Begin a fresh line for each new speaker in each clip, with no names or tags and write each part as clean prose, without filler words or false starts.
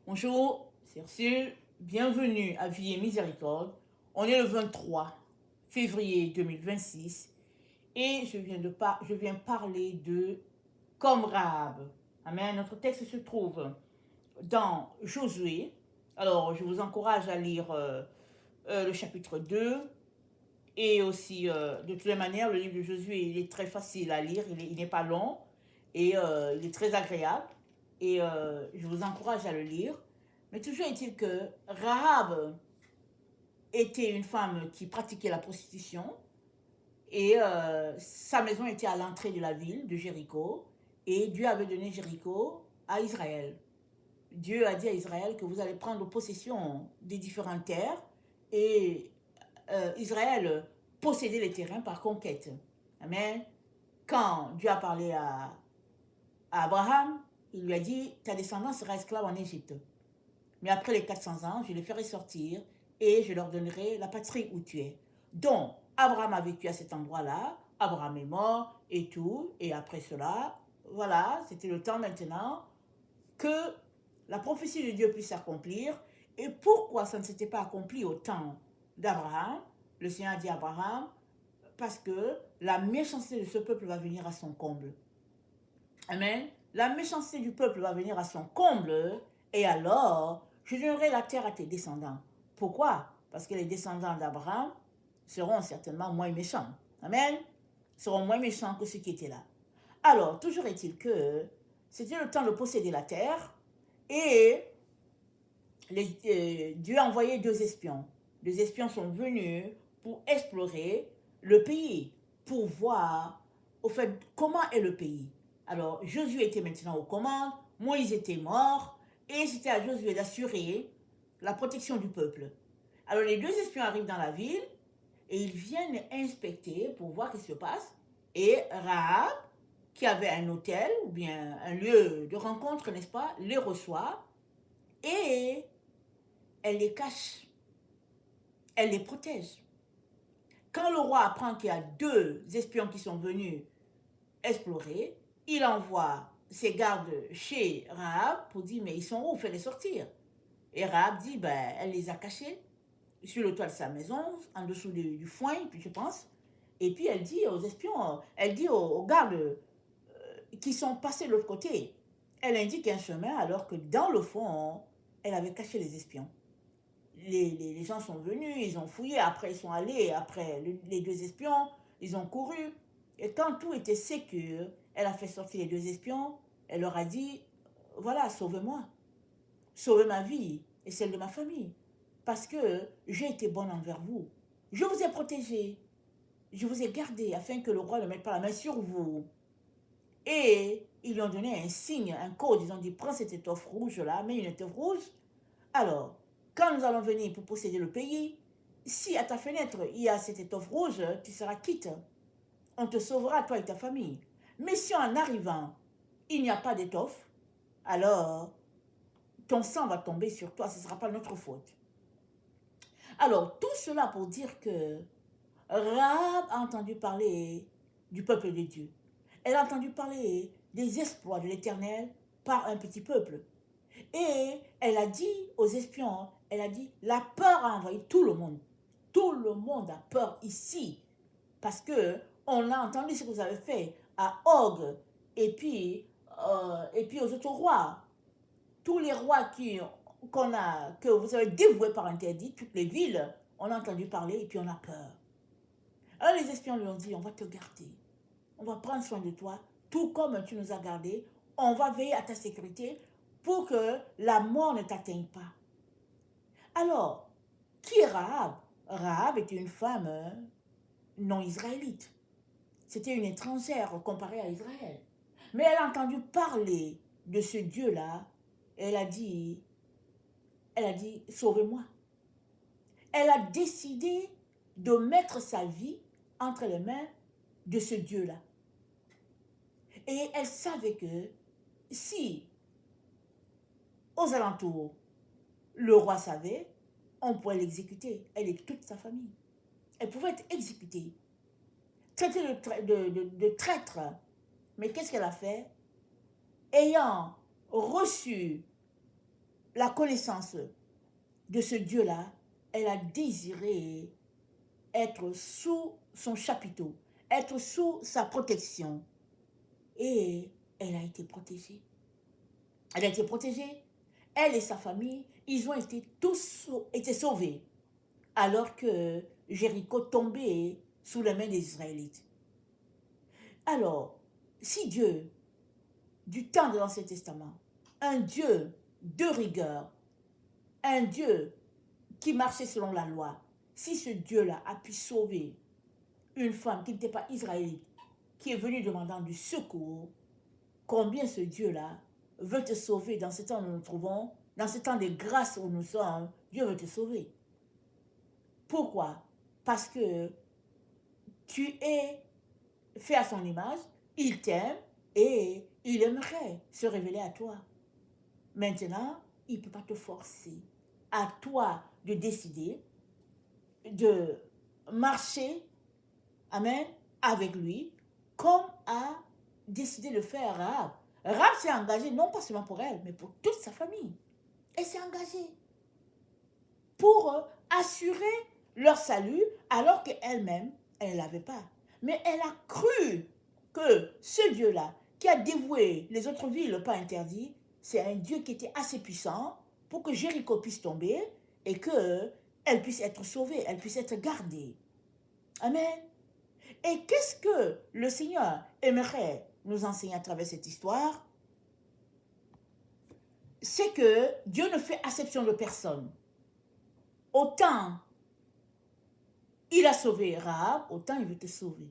Bonjour, c'est Ursule. Bienvenue à Vie et Miséricorde. On est le 23 février 2026 et je viens parler de comme Rahab. Amen. Notre texte se trouve dans Josué. Alors, je vous encourage à lire le chapitre 2 et aussi, de toutes les manières, le livre de Josué, il est très facile à lire, il n'est pas long et il est très agréable et je vous encourage à le lire. Mais toujours est-il que Rahab était une femme qui pratiquait la prostitution et sa maison était à l'entrée de la ville de Jéricho et Dieu avait donné Jéricho à Israël. Dieu a dit à Israël que vous allez prendre possession des différentes terres et Israël possédait les terrains par conquête. Amen. Quand Dieu a parlé à Abraham, il lui a dit, ta descendance sera esclave en Égypte. Mais après les 400 ans, je les ferai sortir et je leur donnerai la patrie où tu es. Donc, Abraham a vécu à cet endroit-là, Abraham est mort et tout, et après cela, voilà, c'était le temps maintenant que la prophétie de Dieu puisse s'accomplir. Et pourquoi ça ne s'était pas accompli au temps d'Abraham? Le Seigneur a dit à Abraham, parce que la méchanceté de ce peuple va venir à son comble. Amen. La méchanceté du peuple va venir à son comble, et alors je donnerai la terre à tes descendants. Pourquoi? Parce que les descendants d'Abraham seront certainement moins méchants. Amen. Seront moins méchants que ceux qui étaient là. Alors, toujours est-il que c'était le temps de posséder la terre, et Dieu a envoyé deux espions. Deux espions sont venus pour explorer le pays, pour voir au fait comment est le pays. Alors Josué était maintenant aux commandes, Moïse était mort, et c'était à Josué d'assurer la protection du peuple. Alors les deux espions arrivent dans la ville et ils viennent inspecter pour voir ce qui se passe. Et Rahab, qui avait un hôtel ou bien un lieu de rencontre, n'est-ce pas, les reçoit et elle les cache, elle les protège. Quand le roi apprend qu'il y a deux espions qui sont venus explorer, il envoie ses gardes chez Rahab pour dire, mais ils sont où? Fais-les sortir. Et Rahab dit, ben, elle les a cachés sur le toit de sa maison, en dessous du foin, puis je pense. Et puis elle dit aux espions, elle dit aux gardes qui sont passés de l'autre côté, elle indique un chemin alors que dans le fond, elle avait caché les espions. Les gens sont venus, ils ont fouillé, après ils sont allés, après les deux espions, ils ont couru. Et quand tout était sécure, elle a fait sortir les deux espions, elle leur a dit, voilà, sauvez-moi, sauvez ma vie et celle de ma famille, parce que j'ai été bonne envers vous. Je vous ai protégé, je vous ai gardé afin que le roi ne mette pas la main sur vous. Et ils lui ont donné un signe, un code, ils ont dit, prends cette étoffe rouge-là, mets une étoffe rouge. Alors, quand nous allons venir pour posséder le pays, si à ta fenêtre il y a cette étoffe rouge, tu seras quitte. On te sauvera, toi et ta famille. Mais si en arrivant, il n'y a pas d'étoffe, alors ton sang va tomber sur toi, ce ne sera pas notre faute. Alors, tout cela pour dire que Rahab a entendu parler du peuple de Dieu. Elle a entendu parler des exploits de l'Éternel par un petit peuple. Et elle a dit aux espions, elle a dit, la peur a envahi tout le monde. Tout le monde a peur ici. Parce que on a entendu ce que vous avez fait à Og et puis aux autres rois. Tous les rois que vous avez dévoués par interdit, toutes les villes, on a entendu parler et puis on a peur. Alors les espions lui ont dit, on va te garder. On va prendre soin de toi, tout comme tu nous as gardés. On va veiller à ta sécurité pour que la mort ne t'atteigne pas. Alors, qui est Rahab? Rahab était une femme non israélite. C'était une étrangère comparée à Israël. Mais elle a entendu parler de ce Dieu-là. Elle a dit, sauvez-moi. Elle a décidé de mettre sa vie entre les mains de ce Dieu-là. Et elle savait que si, aux alentours, le roi savait, on pourrait l'exécuter, elle et toute sa famille. Elle pouvait être exécutée, traitée de traître. Mais qu'est-ce qu'elle a fait? Ayant reçu la connaissance de ce Dieu-là, elle a désiré être sous son chapiteau, être sous sa protection. Et elle a été protégée. Elle a été protégée. Elle et sa famille, ils ont été tous été sauvés alors que Jéricho tombait sous les mains des Israélites. Alors, si Dieu, du temps de l'Ancien Testament, un Dieu de rigueur, un Dieu qui marchait selon la loi, si ce Dieu-là a pu sauver une femme qui n'était pas israélite, qui est venue demandant du secours, combien ce Dieu-là veut te sauver dans ce temps où nous nous trouvons, dans ce temps de grâce où nous sommes, Dieu veut te sauver. Pourquoi? Parce que tu es fait à son image, il t'aime et il aimerait se révéler à toi. Maintenant, il ne peut pas te forcer. À toi de décider de marcher, amen, avec lui, comme a décidé de faire Rahab. Rahab s'est engagée non pas seulement pour elle, mais pour toute sa famille. Elle s'est engagée pour assurer leur salut alors qu'elle-même, elle ne l'avait pas. Mais elle a cru que ce Dieu-là, qui a dévoué les autres villes pas interdites, c'est un Dieu qui était assez puissant pour que Jéricho puisse tomber et qu'elle puisse être sauvée, elle puisse être gardée. Amen. Et qu'est-ce que le Seigneur aimerait nous enseigner à travers cette histoire? C'est que Dieu ne fait acception de personne. Autant il a sauvé Rahab, autant il veut te sauver.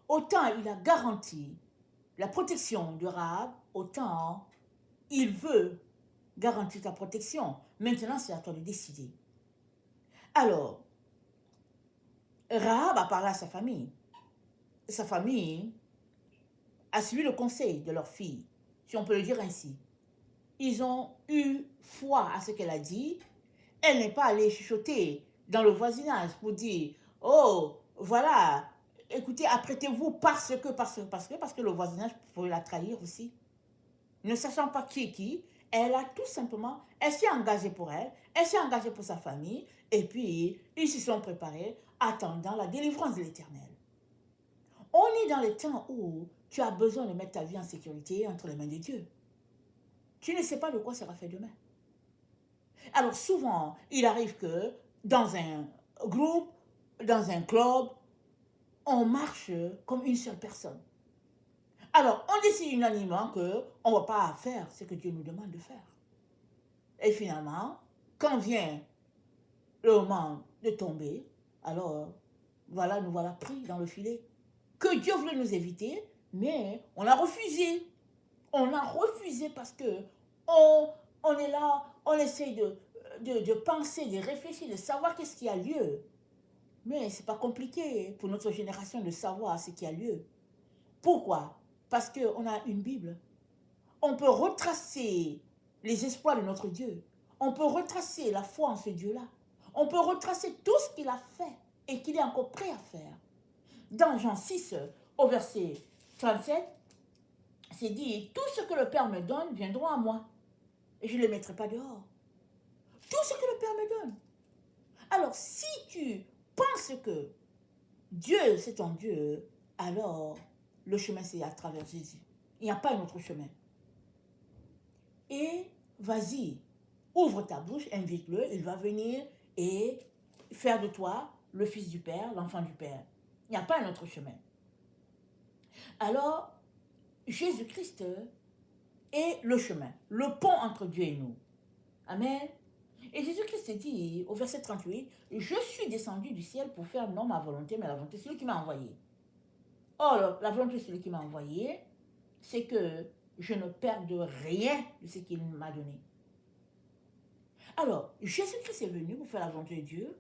Autant il a garanti la protection de Rahab, autant il veut garantir ta protection. Maintenant, c'est à toi de décider. Alors, Rahab a parlé à sa famille. Sa famille a suivi le conseil de leur fille, si on peut le dire ainsi. Ils ont eu foi à ce qu'elle a dit. Elle n'est pas allée chuchoter dans le voisinage pour dire « Oh, voilà, écoutez, apprêtez-vous parce que le voisinage pourrait la trahir aussi. » Ne sachant pas qui est qui, elle a tout simplement, elle s'est engagée pour elle s'est engagée pour sa famille, et puis ils se sont préparés, attendant la délivrance de l'Éternel. On est dans les temps où tu as besoin de mettre ta vie en sécurité entre les mains de Dieu. Tu ne sais pas de quoi sera fait demain. Alors souvent, il arrive que dans un groupe, dans un club, on marche comme une seule personne. Alors, on décide unanimement qu'on ne va pas faire ce que Dieu nous demande de faire. Et finalement, quand vient le moment de tomber, alors, voilà, nous voilà pris dans le filet. Que Dieu voulait nous éviter, mais on a refusé. On a refusé parce que on est là, on essaye de penser, de réfléchir, de savoir qu'est-ce qui a lieu. Mais ce n'est pas compliqué pour notre génération de savoir ce qui a lieu. Pourquoi? Parce qu'on a une Bible. On peut retracer les espoirs de notre Dieu. On peut retracer la foi en ce Dieu-là. On peut retracer tout ce qu'il a fait et qu'il est encore prêt à faire. Dans Jean 6, au verset 37, c'est dit, tout ce que le Père me donne viendra à moi. Et je ne les mettrai pas dehors. Tout ce que le Père me donne. Alors, si tu penses que Dieu, c'est ton Dieu, alors le chemin, c'est à travers Jésus. Il n'y a pas un autre chemin. Et vas-y, ouvre ta bouche, invite-le, il va venir et faire de toi le fils du Père, l'enfant du Père. Il n'y a pas un autre chemin. Alors, Jésus-Christ est le chemin, le pont entre Dieu et nous. Amen. Et Jésus-Christ dit au verset 38, « Je suis descendu du ciel pour faire non ma volonté, mais la volonté de celui qui m'a envoyé. » Or, la volonté de celui qui m'a envoyé, c'est que je ne perde rien de ce qu'il m'a donné. Alors, Jésus-Christ est venu pour faire la volonté de Dieu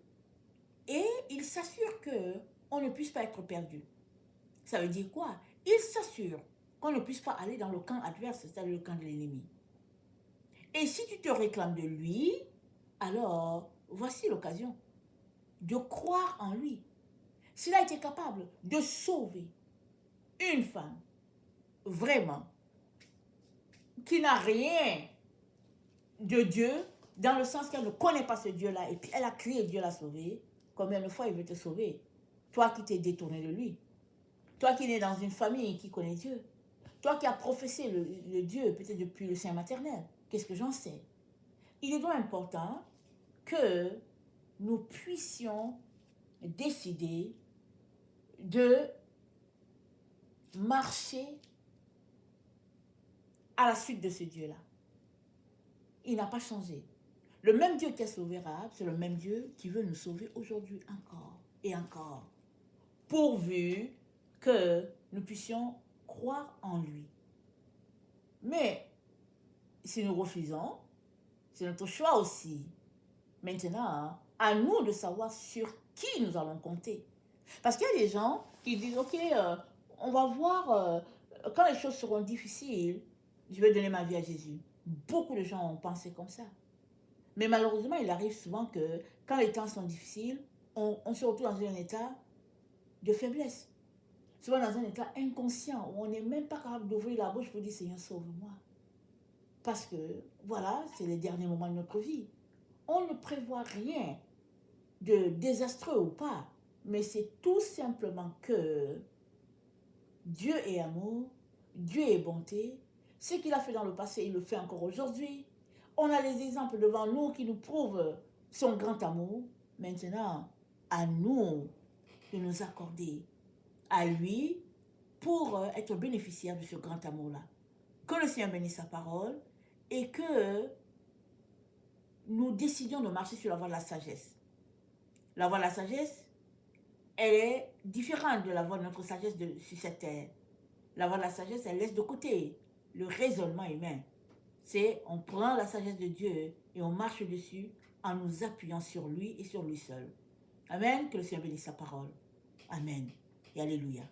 et il s'assure qu'on ne puisse pas être perdu. Ça veut dire quoi? Il s'assure qu'on ne puisse pas aller dans le camp adverse, c'est-à-dire le camp de l'ennemi. Et si tu te réclames de lui, alors voici l'occasion de croire en lui. S'il a été capable de sauver une femme, vraiment, qui n'a rien de Dieu, dans le sens qu'elle ne connaît pas ce Dieu-là, et puis elle a crié, Dieu l'a sauvé, combien de fois il veut te sauver? Toi qui t'es détourné de lui, toi qui es né dans une famille qui connaît Dieu, toi qui as professé le Dieu peut-être depuis le sein maternel, qu'est-ce que j'en sais? Il est donc important que nous puissions décider de marcher à la suite de ce Dieu-là. Il n'a pas changé. Le même Dieu qui a sauvé Rahab, c'est le même Dieu qui veut nous sauver aujourd'hui encore et encore, pourvu que nous puissions croire en lui. Mais si nous refusons, c'est notre choix aussi. Maintenant, à nous de savoir sur qui nous allons compter. Parce qu'il y a des gens qui disent, ok, on va voir, quand les choses seront difficiles, je vais donner ma vie à Jésus. Beaucoup de gens ont pensé comme ça. Mais malheureusement, il arrive souvent que quand les temps sont difficiles, on se retrouve dans un état de faiblesse. Souvent dans un état inconscient, où on n'est même pas capable d'ouvrir la bouche pour dire, Seigneur, sauve-moi. Parce que, voilà, c'est les derniers moments de notre vie. On ne prévoit rien de désastreux ou pas, mais c'est tout simplement que Dieu est amour, Dieu est bonté. Ce qu'il a fait dans le passé, il le fait encore aujourd'hui. On a des exemples devant nous qui nous prouvent son grand amour. Maintenant, à nous de nous accorder à lui pour être bénéficiaires de ce grand amour-là. Que le Seigneur bénisse sa parole et que nous décidions de marcher sur la voie de la sagesse. La voie de la sagesse, elle est différente de la voie de notre sagesse sur cette terre. La voie de la sagesse, elle laisse de côté le raisonnement humain. C'est, on prend la sagesse de Dieu et on marche dessus en nous appuyant sur lui et sur lui seul. Amen. Que le Seigneur bénisse sa parole. Amen. Et alléluia.